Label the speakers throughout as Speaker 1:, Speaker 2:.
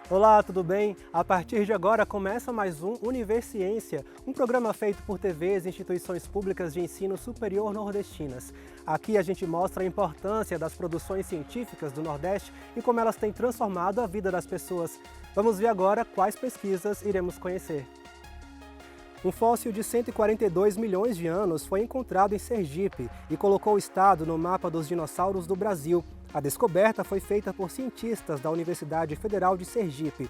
Speaker 1: Olá, tudo bem? A partir de agora começa mais um Universiência, um programa feito por TVs e instituições públicas de ensino superior nordestinas. Aqui a gente mostra a importância das produções científicas do Nordeste e como elas têm transformado a vida das pessoas. Vamos ver agora quais pesquisas iremos conhecer. Um fóssil de 142 milhões de anos foi encontrado em Sergipe e colocou o estado no mapa dos dinossauros do Brasil. A descoberta foi feita por cientistas da Universidade Federal de Sergipe.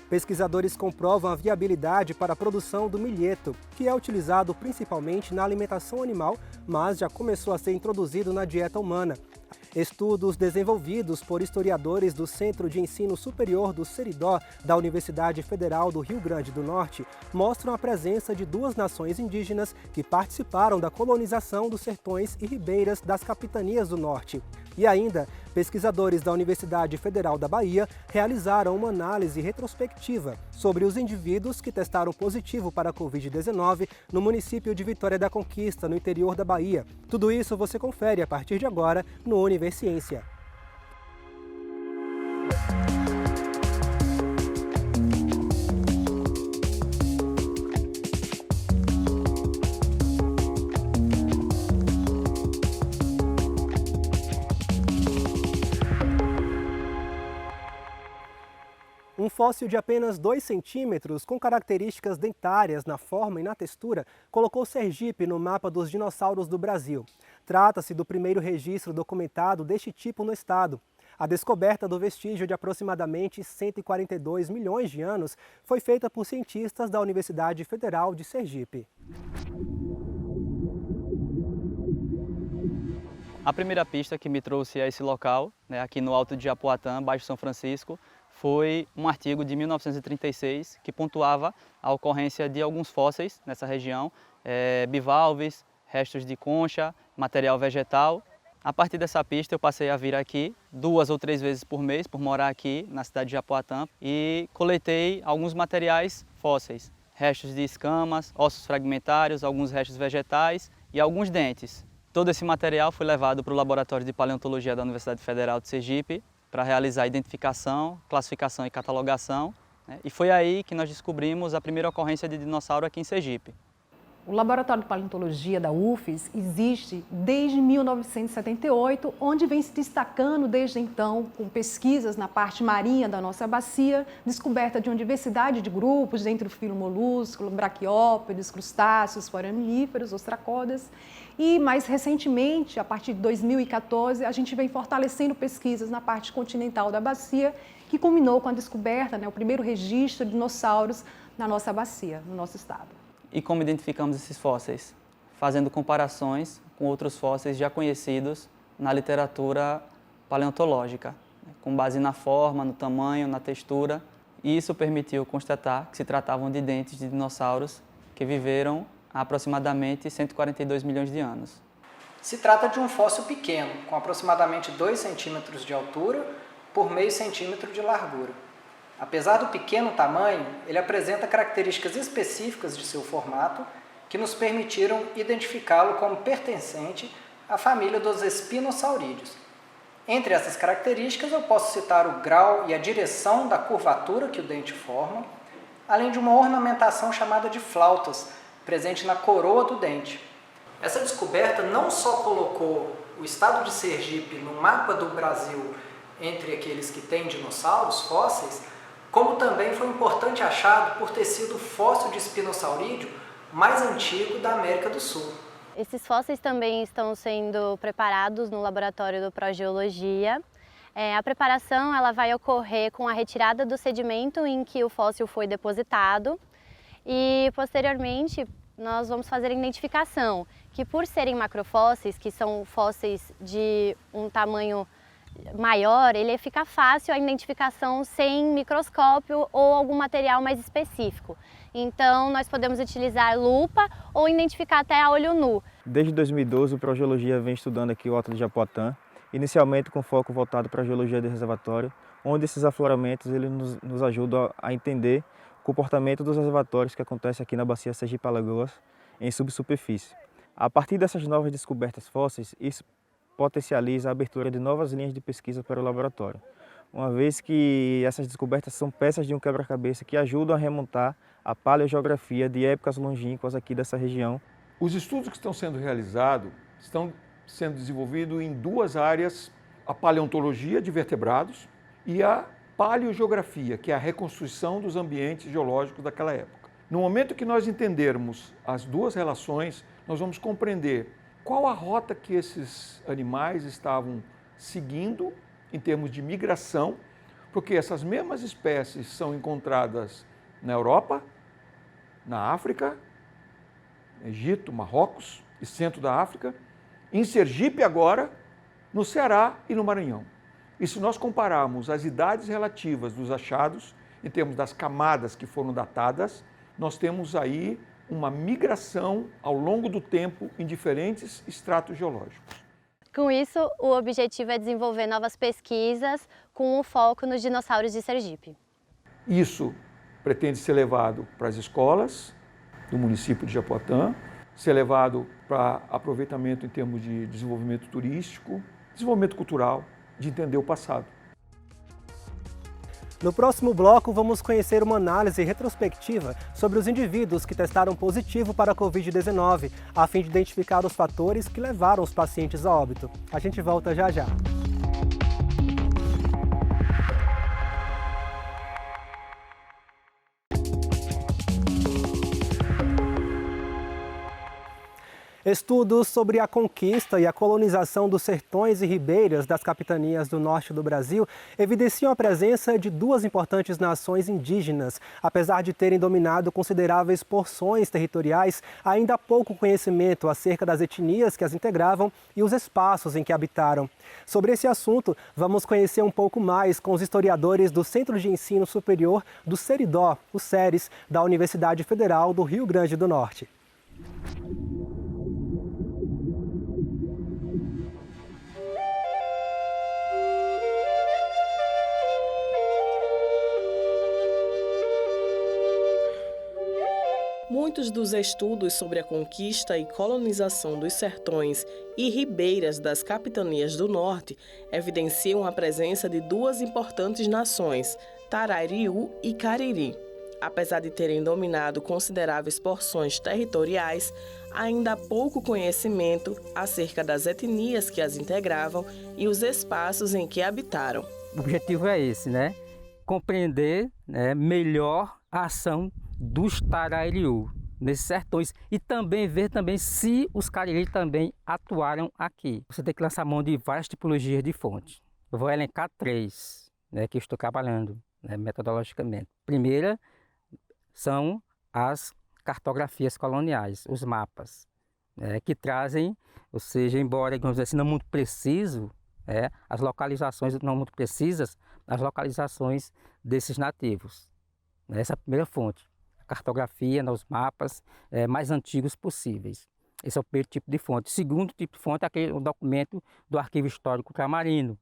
Speaker 1: Pesquisadores comprovam a viabilidade para a produção do milheto, que é utilizado principalmente na alimentação animal, mas já começou a ser introduzido na dieta humana. Estudos desenvolvidos por historiadores do Centro de Ensino Superior do Seridó, da Universidade Federal do Rio Grande do Norte, mostram a presença de duas nações indígenas que participaram da colonização dos sertões e ribeiras das capitanias do Norte. E ainda, pesquisadores da Universidade Federal da Bahia realizaram uma análise retrospectiva sobre os indivíduos que testaram positivo para a Covid-19 no município de Vitória da Conquista, no interior da Bahia. Tudo isso você confere a partir de agora no Universiência. Um fóssil de apenas 2 centímetros, com características dentárias na forma e na textura, colocou Sergipe no mapa dos dinossauros do Brasil. Trata-se do primeiro registro documentado deste tipo no estado. A descoberta do vestígio de aproximadamente 142 milhões de anos foi feita por cientistas da Universidade Federal de Sergipe.
Speaker 2: A primeira pista que me trouxe a esse local, aqui no Alto de Japoatã, Baixo São Francisco, foi um artigo de 1936 que pontuava a ocorrência de alguns fósseis nessa região, bivalves, restos de concha, material vegetal. A partir dessa pista eu passei a vir aqui 2 ou 3 vezes por mês, por morar aqui na cidade de Japoatã, e coletei alguns materiais fósseis, restos de escamas, ossos fragmentários, alguns restos vegetais e alguns dentes. Todo esse material foi levado para o Laboratório de Paleontologia da Universidade Federal de Sergipe para realizar a identificação, classificação e catalogação, e foi aí que nós descobrimos a primeira ocorrência de dinossauro aqui em Sergipe.
Speaker 3: O Laboratório de Paleontologia da UFES existe desde 1978, onde vem se destacando desde então com pesquisas na parte marinha da nossa bacia, descoberta de uma diversidade de grupos, dentre o filo molúsculo, braquiópodes, crustáceos, foraminíferos, ostracodas. E mais recentemente, a partir de 2014, a gente vem fortalecendo pesquisas na parte continental da bacia, que culminou com a descoberta, o primeiro registro de dinossauros na nossa bacia, no nosso estado.
Speaker 2: E como identificamos esses fósseis? Fazendo comparações com outros fósseis já conhecidos na literatura paleontológica, com base na forma, no tamanho, na textura. E isso permitiu constatar que se tratavam de dentes de dinossauros que viveram há aproximadamente 142 milhões de anos.
Speaker 4: Se trata de um fóssil pequeno, com aproximadamente 2 centímetros de altura por meio centímetro de largura. Apesar do pequeno tamanho, ele apresenta características específicas de seu formato que nos permitiram identificá-lo como pertencente à família dos espinosaurídeos. Entre essas características, eu posso citar o grau e a direção da curvatura que o dente forma, além de uma ornamentação chamada de flautas, presente na coroa do dente. Essa descoberta não só colocou o estado de Sergipe no mapa do Brasil entre aqueles que têm dinossauros fósseis, como também foi um importante achado por ter sido o fóssil de espinosaurídeo mais antigo da América do Sul.
Speaker 5: Esses fósseis também estão sendo preparados no laboratório do Progeologia. A preparação ela vai ocorrer com a retirada do sedimento em que o fóssil foi depositado e, posteriormente, nós vamos fazer a identificação, que por serem macrofósseis, que são fósseis de um tamanho maior, ele fica fácil a identificação sem microscópio ou algum material mais específico. Então, nós podemos utilizar lupa ou identificar até a olho nu.
Speaker 6: Desde 2012, o Progeologia vem estudando aqui o Alto de Japoatã, inicialmente com foco voltado para a geologia de reservatório, onde esses afloramentos nos ajudam a entender o comportamento dos reservatórios que acontece aqui na bacia Sergipe-Alagoas, em subsuperfície. A partir dessas novas descobertas fósseis, isso potencializa a abertura de novas linhas de pesquisa para o laboratório, uma vez que essas descobertas são peças de um quebra-cabeça que ajudam a remontar a paleogeografia de épocas longínquas aqui dessa região.
Speaker 7: Os estudos que estão sendo realizados estão sendo desenvolvidos em duas áreas, a paleontologia de vertebrados e a paleogeografia, que é a reconstrução dos ambientes geológicos daquela época. No momento que nós entendermos as duas relações, nós vamos compreender qual a rota que esses animais estavam seguindo em termos de migração, porque essas mesmas espécies são encontradas na Europa, na África, Egito, Marrocos e centro da África, em Sergipe agora, no Ceará e no Maranhão. E se nós compararmos as idades relativas dos achados, em termos das camadas que foram datadas, nós temos aí uma migração ao longo do tempo em diferentes estratos geológicos.
Speaker 5: Com isso, o objetivo é desenvolver novas pesquisas com um foco nos dinossauros de Sergipe.
Speaker 7: Isso pretende ser levado para as escolas do município de Japoatã, ser levado para aproveitamento em termos de desenvolvimento turístico, desenvolvimento cultural, de entender o passado.
Speaker 1: No próximo bloco, vamos conhecer uma análise retrospectiva sobre os indivíduos que testaram positivo para a Covid-19, a fim de identificar os fatores que levaram os pacientes a óbito. A gente volta já já. Estudos sobre a conquista e a colonização dos sertões e ribeiras das capitanias do norte do Brasil evidenciam a presença de duas importantes nações indígenas. Apesar de terem dominado consideráveis porções territoriais, ainda há pouco conhecimento acerca das etnias que as integravam e os espaços em que habitaram. Sobre esse assunto, vamos conhecer um pouco mais com os historiadores do Centro de Ensino Superior do Seridó, o SERES, da Universidade Federal do Rio Grande do Norte.
Speaker 8: Muitos dos estudos sobre a conquista e colonização dos sertões e ribeiras das capitanias do norte evidenciam a presença de duas importantes nações, Tarariú e Cariri. Apesar de terem dominado consideráveis porções territoriais, ainda há pouco conhecimento acerca das etnias que as integravam e os espaços em que habitaram.
Speaker 9: O objetivo é esse, né? Compreender melhor a ação dos Tarariú nesses sertões e também ver também se os Cariri também atuaram aqui. Você tem que lançar mão de várias tipologias de fontes. Eu vou elencar três, que eu estou trabalhando metodologicamente. Primeira são as cartografias coloniais, os mapas, que trazem, ou seja, embora, digamos assim, não muito preciso, as localizações não muito precisas, as localizações desses nativos. Essa é a primeira fonte. Cartografia, nos mapas mais antigos possíveis. Esse é o primeiro tipo de fonte. O segundo tipo de fonte é o documento do Arquivo Histórico Ultramarino,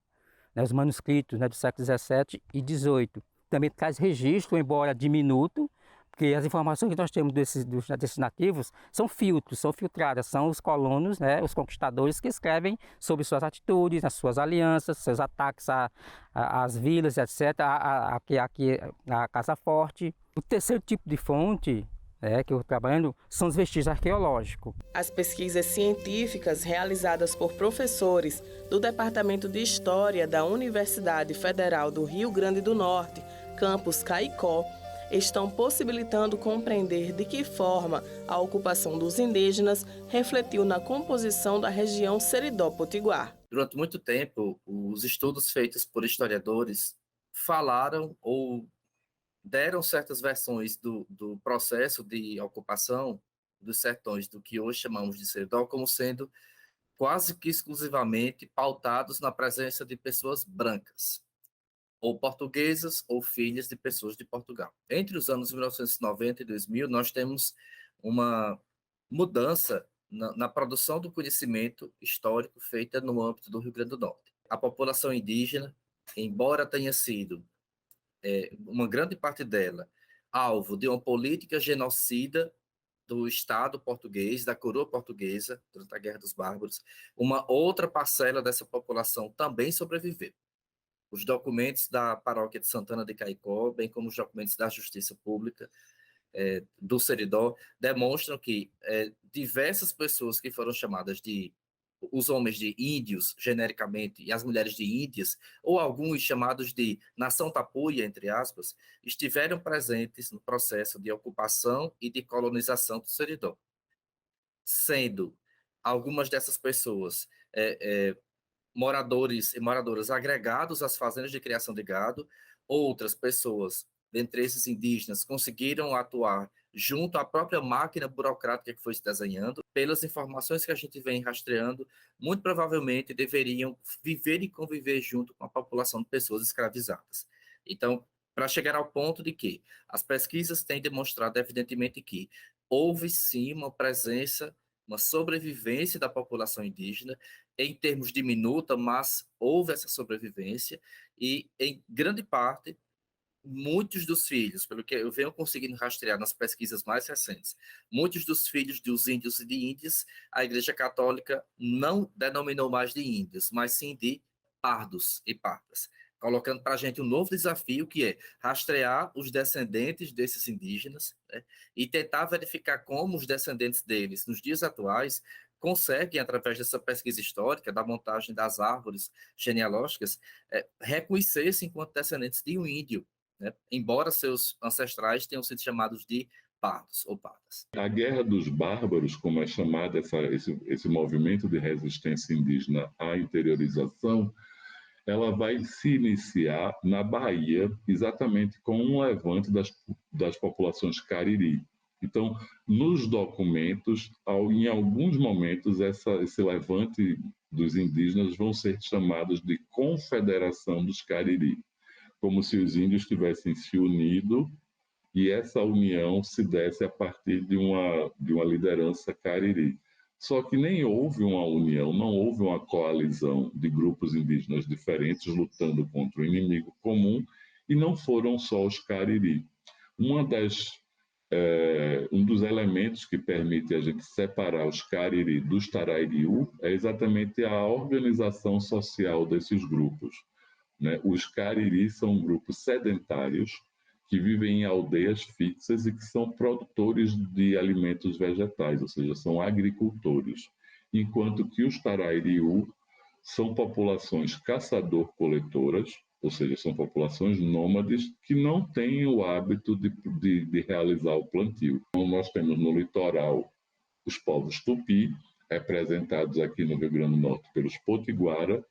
Speaker 9: os manuscritos do século XVII e XVIII. Também traz registro, embora diminuto, porque as informações que nós temos desses nativos são filtros, são filtradas, são os colonos, os conquistadores que escrevem sobre suas atitudes, as suas alianças, seus ataques às vilas, etc., aqui a Casa Forte. O terceiro tipo de fonte que eu estou trabalhando são os vestígios arqueológicos.
Speaker 8: As pesquisas científicas realizadas por professores do Departamento de História da Universidade Federal do Rio Grande do Norte, campus Caicó, estão possibilitando compreender de que forma a ocupação dos indígenas refletiu na composição da região Seridó-Potiguar.
Speaker 10: Durante muito tempo, os estudos feitos por historiadores falaram ou deram certas versões do processo de ocupação dos sertões, do que hoje chamamos de Seridó, como sendo quase que exclusivamente pautados na presença de pessoas brancas, ou portuguesas, ou filhas de pessoas de Portugal. Entre os anos 1990 e 2000, nós temos uma mudança na produção do conhecimento histórico feita no âmbito do Rio Grande do Norte. A população indígena, embora tenha sido, uma grande parte dela, alvo de uma política genocida do Estado português, da coroa portuguesa, durante a Guerra dos Bárbaros, uma outra parcela dessa população também sobreviveu. os documentos da Paróquia de Santana de Caicó, bem como os documentos da Justiça Pública do Seridó, demonstram que diversas pessoas que foram chamadas de os homens de índios, genericamente, e as mulheres de índias, ou alguns chamados de nação tapuia, entre aspas, estiveram presentes no processo de ocupação e de colonização do Seridó. Sendo algumas dessas pessoas moradores e moradoras agregados às fazendas de criação de gado, outras pessoas, dentre esses indígenas, conseguiram atuar junto à própria máquina burocrática que foi se desenhando. Pelas informações que a gente vem rastreando, muito provavelmente deveriam viver e conviver junto com a população de pessoas escravizadas. Então, para chegar ao ponto de que as pesquisas têm demonstrado, evidentemente, que houve sim uma presença, uma sobrevivência da população indígena, em termos de minuta, mas houve essa sobrevivência e, em grande parte, muitos dos filhos, pelo que eu venho conseguindo rastrear nas pesquisas mais recentes, muitos dos filhos dos índios e de índias, a Igreja Católica não denominou mais de índios, mas sim de pardos e pardas, colocando para a gente um novo desafio, que é rastrear os descendentes desses indígenas, né, e tentar verificar como os descendentes deles, nos dias atuais, conseguem, através dessa pesquisa histórica, da montagem das árvores genealógicas, reconhecer-se enquanto descendentes de um índio, né? Embora seus ancestrais tenham sido chamados de pardos ou pardas.
Speaker 11: A Guerra dos Bárbaros, como é chamada esse movimento de resistência indígena à interiorização, ela vai se iniciar na Bahia, exatamente com um levante das populações Cariri. Então, nos documentos, em alguns momentos, esse levante dos indígenas vão ser chamados de Confederação dos Cariri, como se os índios tivessem se unido e essa união se desse a partir de uma liderança cariri. Só que nem houve uma união, não houve uma coalizão de grupos indígenas diferentes lutando contra o inimigo comum, e não foram só os cariri. Um dos elementos que permite a gente separar os cariri dos tarairiú é exatamente a organização social desses grupos, né? Os cariri são grupos sedentários que vivem em aldeias fixas e que são produtores de alimentos vegetais, ou seja, são agricultores, enquanto que os tarairiú são populações caçador-coletoras, ou seja, são populações nômades que não têm o hábito de realizar o plantio. Então, nós temos no litoral os povos tupi, representados aqui no Rio Grande do Norte pelos potiguara,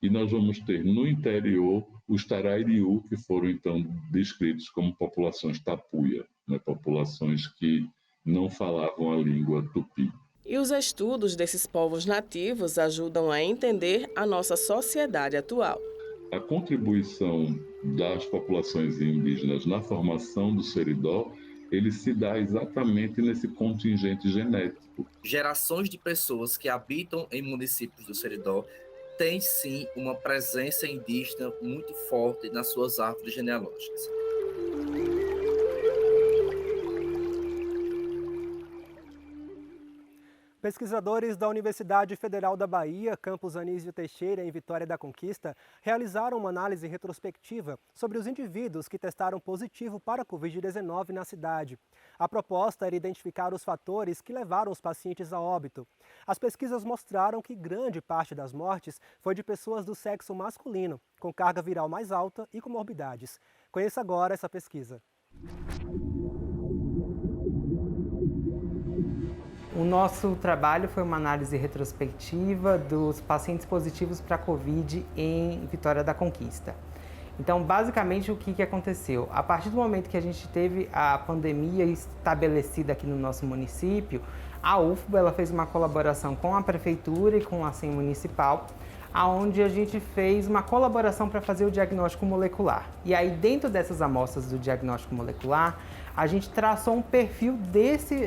Speaker 11: e nós vamos ter no interior os tarairiú, que foram então descritos como populações tapuia, né? Populações que não falavam a língua tupi.
Speaker 8: E os estudos desses povos nativos ajudam a entender a nossa sociedade atual.
Speaker 11: A contribuição das populações indígenas na formação do Seridó, ele se dá exatamente nesse contingente genético.
Speaker 10: Gerações de pessoas que habitam em municípios do Seridó têm sim uma presença indígena muito forte nas suas árvores genealógicas.
Speaker 1: Pesquisadores da Universidade Federal da Bahia, campus Anísio Teixeira, em Vitória da Conquista, realizaram uma análise retrospectiva sobre os indivíduos que testaram positivo para a Covid-19 na cidade. A proposta era identificar os fatores que levaram os pacientes a óbito. As pesquisas mostraram que grande parte das mortes foi de pessoas do sexo masculino, com carga viral mais alta e comorbidades. Conheça agora essa pesquisa.
Speaker 12: O nosso trabalho foi uma análise retrospectiva dos pacientes positivos para a Covid em Vitória da Conquista. Então, basicamente, o que aconteceu? A partir do momento que a gente teve a pandemia estabelecida aqui no nosso município, a UFBA ela fez uma colaboração com a Prefeitura e com a CEM Municipal, onde a gente fez uma colaboração para fazer o diagnóstico molecular. E aí, dentro dessas amostras do diagnóstico molecular, a gente traçou um perfil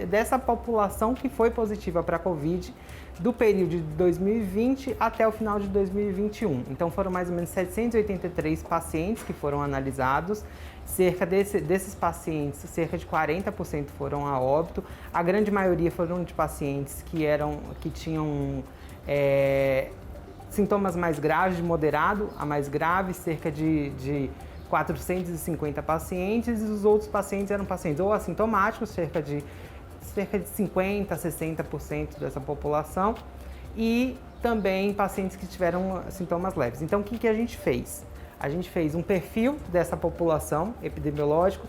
Speaker 12: dessa população que foi positiva para a Covid do período de 2020 até o final de 2021. Então foram mais ou menos 783 pacientes que foram analisados. Cerca desses pacientes, cerca de 40% foram a óbito. A grande maioria foram de pacientes que tinham sintomas mais graves, de moderado a mais grave, cerca de 450 pacientes, e os outros pacientes eram pacientes ou assintomáticos, cerca de 50% a 60% dessa população, e também pacientes que tiveram sintomas leves. Então, o que a gente fez? A gente fez um perfil dessa população epidemiológico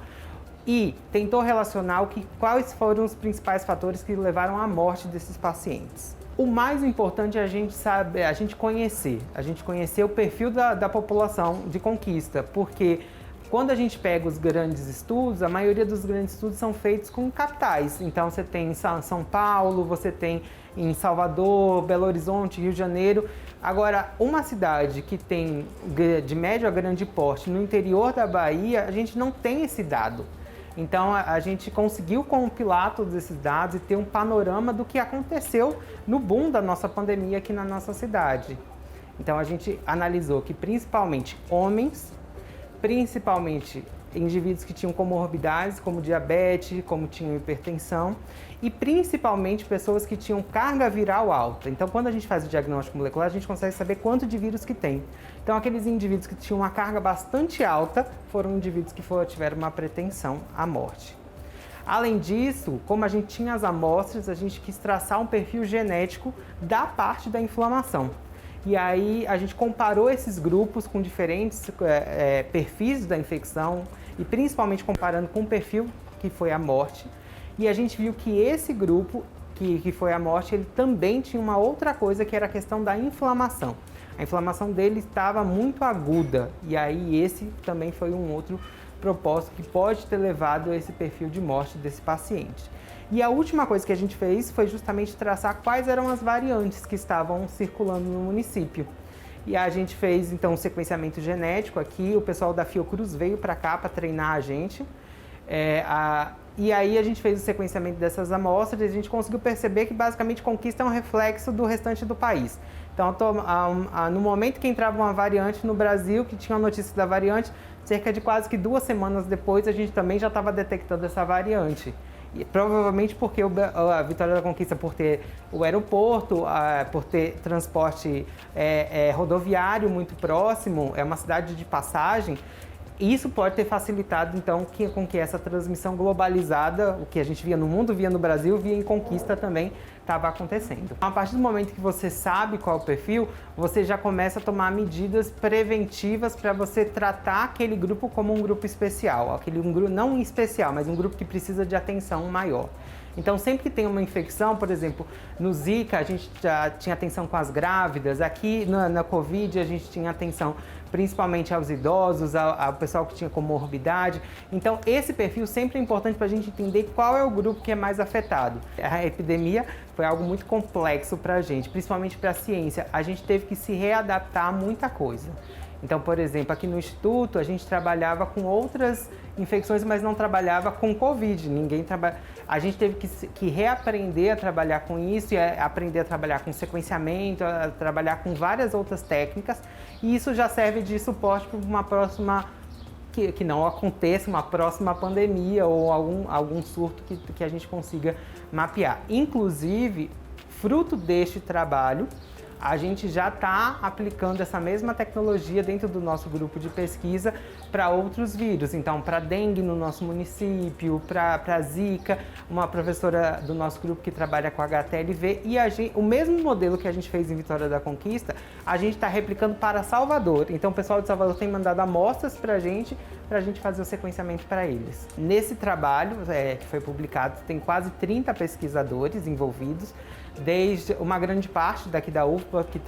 Speaker 12: e tentou relacionar quais foram os principais fatores que levaram à morte desses pacientes. O mais importante é a gente conhecer o perfil da população de Conquista, porque quando a gente pega os grandes estudos, a maioria dos grandes estudos são feitos com capitais. Então você tem em São Paulo, você tem em Salvador, Belo Horizonte, Rio de Janeiro. Agora, uma cidade que tem de médio a grande porte no interior da Bahia, a gente não tem esse dado. Então a gente conseguiu compilar todos esses dados e ter um panorama do que aconteceu no boom da nossa pandemia aqui na nossa cidade. Então a gente analisou que principalmente homens, principalmente indivíduos que tinham comorbidades como diabetes, como tinham hipertensão, e principalmente pessoas que tinham carga viral alta. Então, quando a gente faz o diagnóstico molecular, a gente consegue saber quanto de vírus que tem. Então, aqueles indivíduos que tinham uma carga bastante alta foram indivíduos que tiveram uma pretensão à morte. Além disso, como a gente tinha as amostras, a gente quis traçar um perfil genético da parte da inflamação. E aí a gente comparou esses grupos com diferentes perfis da infecção e principalmente comparando com o perfil que foi a morte. E a gente viu que esse grupo que foi a morte, ele também tinha uma outra coisa, que era a questão da inflamação. A inflamação dele estava muito aguda, e aí esse também foi um outro propósito que pode ter levado a esse perfil de morte desse paciente. E a última coisa que a gente fez foi justamente traçar quais eram as variantes que estavam circulando no município. E a gente fez então um sequenciamento genético aqui, o pessoal da Fiocruz veio para cá para treinar a gente. E aí a gente fez o sequenciamento dessas amostras e a gente conseguiu perceber que basicamente Conquista é um reflexo do restante do país. Então, no momento que entrava uma variante no Brasil, que tinha a notícia da variante, cerca de quase que 2 semanas depois a gente também já estava detectando essa variante. E provavelmente porque a Vitória da Conquista, por ter o aeroporto, por ter transporte rodoviário muito próximo, é uma cidade de passagem, isso pode ter facilitado, então, com que essa transmissão globalizada, o que a gente via no mundo, via no Brasil, via em Conquista também, estava acontecendo. A partir do momento que você sabe qual é o perfil, você já começa a tomar medidas preventivas para você tratar aquele grupo como um grupo especial. Não especial, mas um grupo que precisa de atenção maior. Então, sempre que tem uma infecção, por exemplo, no Zika, a gente já tinha atenção com as grávidas, aqui na Covid a gente tinha atenção principalmente aos idosos, ao pessoal que tinha comorbidade. Então, esse perfil sempre é importante para a gente entender qual é o grupo que é mais afetado. A epidemia foi algo muito complexo para a gente, principalmente para a ciência. A gente teve que se readaptar a muita coisa. Então, por exemplo, aqui no Instituto a gente trabalhava com outras infecções, mas não trabalhava com Covid. A gente teve que reaprender a trabalhar com isso, e aprender a trabalhar com sequenciamento, a trabalhar com várias outras técnicas, e isso já serve de suporte para uma próxima, que não aconteça uma próxima pandemia ou algum surto que a gente consiga mapear. Inclusive, fruto deste trabalho, a gente já está aplicando essa mesma tecnologia dentro do nosso grupo de pesquisa para outros vírus. Então, para dengue no nosso município, para Zika, uma professora do nosso grupo que trabalha com HTLV, e o mesmo modelo que a gente fez em Vitória da Conquista, a gente está replicando para Salvador. Então, o pessoal de Salvador tem mandado amostras para a gente fazer o sequenciamento para eles. Nesse trabalho, que foi publicado, tem quase 30 pesquisadores envolvidos, desde uma grande parte daqui da UFBA, que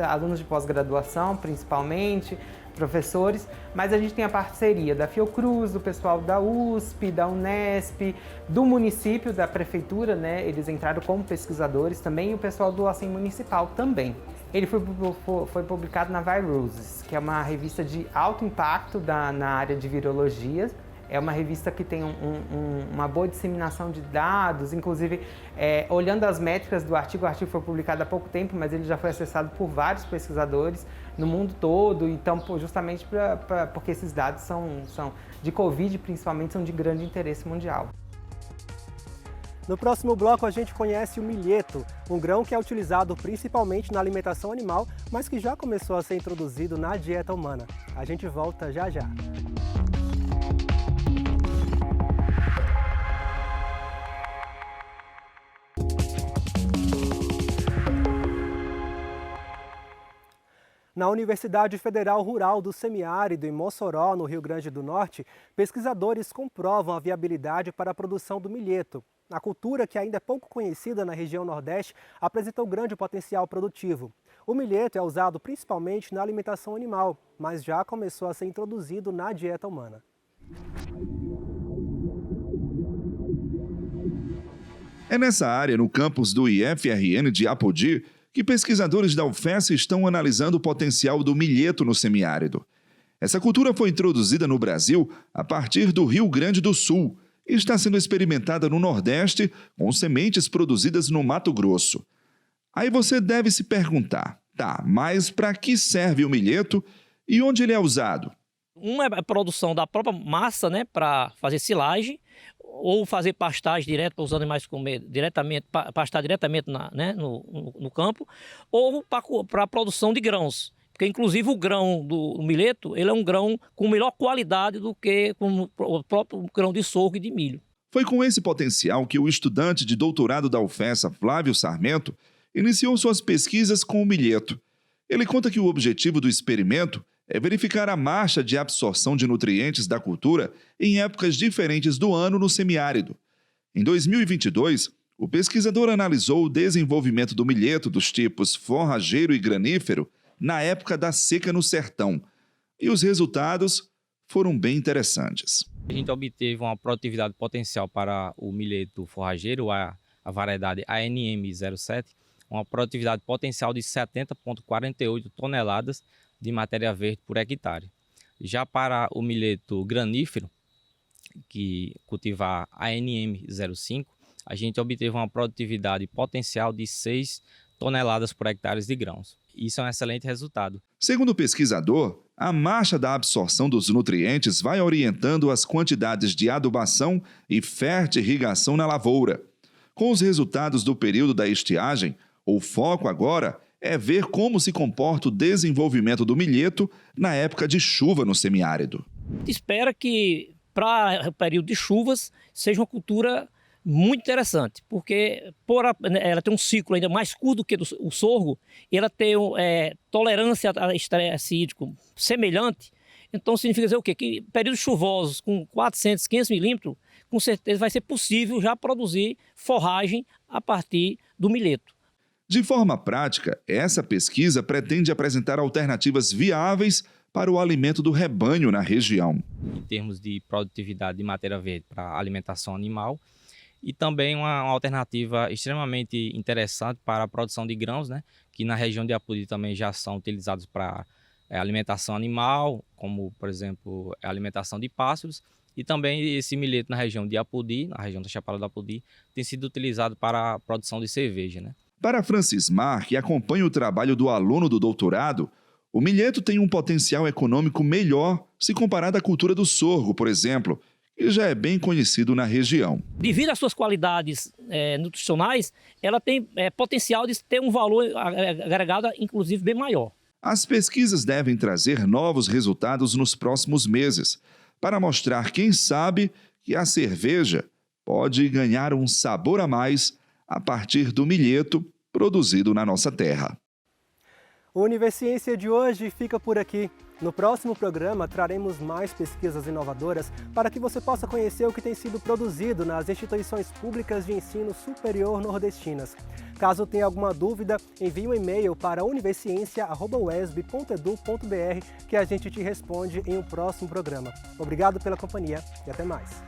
Speaker 12: alunos de pós-graduação, principalmente, professores, mas a gente tem a parceria da Fiocruz, do pessoal da USP, da Unesp, do município, da prefeitura, né? Eles entraram como pesquisadores também, e o pessoal do LACEN municipal também. Ele foi publicado na Viruses, que é uma revista de alto impacto na área de virologia. É uma revista que tem uma boa disseminação de dados, inclusive olhando as métricas do artigo, o artigo foi publicado há pouco tempo, mas ele já foi acessado por vários pesquisadores no mundo todo, então justamente porque esses dados são de Covid, principalmente, são de grande interesse mundial.
Speaker 1: No próximo bloco a gente conhece o milheto, um grão que é utilizado principalmente na alimentação animal, mas que já começou a ser introduzido na dieta humana. A gente volta já já. Na Universidade Federal Rural do Semiárido, em Mossoró, no Rio Grande do Norte, pesquisadores comprovam a viabilidade para a produção do milheto. A cultura, que ainda é pouco conhecida na região Nordeste, apresentou grande potencial produtivo. O milheto é usado principalmente na alimentação animal, mas já começou a ser introduzido na dieta humana.
Speaker 13: É nessa área, no campus do IFRN de Apodi, que pesquisadores da UFES estão analisando o potencial do milheto no semiárido. Essa cultura foi introduzida no Brasil a partir do Rio Grande do Sul e está sendo experimentada no Nordeste com sementes produzidas no Mato Grosso. Aí você deve se perguntar, mas para que serve o milheto e onde ele é usado?
Speaker 14: Uma é a produção da própria massa, né, para fazer silagem, ou fazer pastagem direto para os animais comer diretamente, pastar diretamente no campo, ou para a produção de grãos. Porque, inclusive, o grão do milheto ele é um grão com melhor qualidade do que o próprio grão de sorgo e de milho.
Speaker 13: Foi com esse potencial que o estudante de doutorado da UFES, Flávio Sarmento, iniciou suas pesquisas com o milheto. Ele conta que o objetivo do experimento é verificar a marcha de absorção de nutrientes da cultura em épocas diferentes do ano no semiárido. Em 2022, o pesquisador analisou o desenvolvimento do milheto dos tipos forrageiro e granífero na época da seca no sertão. E os resultados foram bem interessantes.
Speaker 15: A gente obteve uma produtividade potencial para o milheto forrageiro, a variedade ANM07, uma produtividade potencial de 70,48 toneladas de matéria verde por hectare. Já para o milheto granífero, que cultiva a ANM05, a gente obteve uma produtividade potencial de 6 toneladas por hectare de grãos. Isso é um excelente resultado.
Speaker 13: Segundo o pesquisador, a marcha da absorção dos nutrientes vai orientando as quantidades de adubação e fertirrigação na lavoura. Com os resultados do período da estiagem, o foco agora é ver como se comporta o desenvolvimento do milheto na época de chuva no semiárido.
Speaker 14: Espera que para o período de chuvas seja uma cultura muito interessante, porque ela tem um ciclo ainda mais curto do que o sorgo, e ela tem tolerância a estresse hídrico semelhante. Então significa dizer o quê? Que períodos chuvosos com 400, 500 milímetros, com certeza vai ser possível já produzir forragem a partir do milheto.
Speaker 13: De forma prática, essa pesquisa pretende apresentar alternativas viáveis para o alimento do rebanho na região.
Speaker 15: Em termos de produtividade de matéria verde para alimentação animal, e também uma alternativa extremamente interessante para a produção de grãos, né, que na região de Apodi também já são utilizados para alimentação animal, como, por exemplo, a alimentação de pássaros, e também esse milheto na região de Apodi, na região da Chapada do Apodi, tem sido utilizado para a produção de cerveja, né?
Speaker 13: Para Francismar, que acompanha o trabalho do aluno do doutorado, o milheto tem um potencial econômico melhor se comparado à cultura do sorgo, por exemplo, que já é bem conhecido na região.
Speaker 14: Devido às suas qualidades nutricionais, ela tem potencial de ter um valor agregado, inclusive, bem maior.
Speaker 13: As pesquisas devem trazer novos resultados nos próximos meses, para mostrar, quem sabe, que a cerveja pode ganhar um sabor a mais a partir do milheto produzido na nossa terra.
Speaker 1: O Universiência de hoje fica por aqui. No próximo programa, traremos mais pesquisas inovadoras para que você possa conhecer o que tem sido produzido nas instituições públicas de ensino superior nordestinas. Caso tenha alguma dúvida, envie um e-mail para universiencia@uesb.edu.br que a gente te responde em um próximo programa. Obrigado pela companhia e até mais.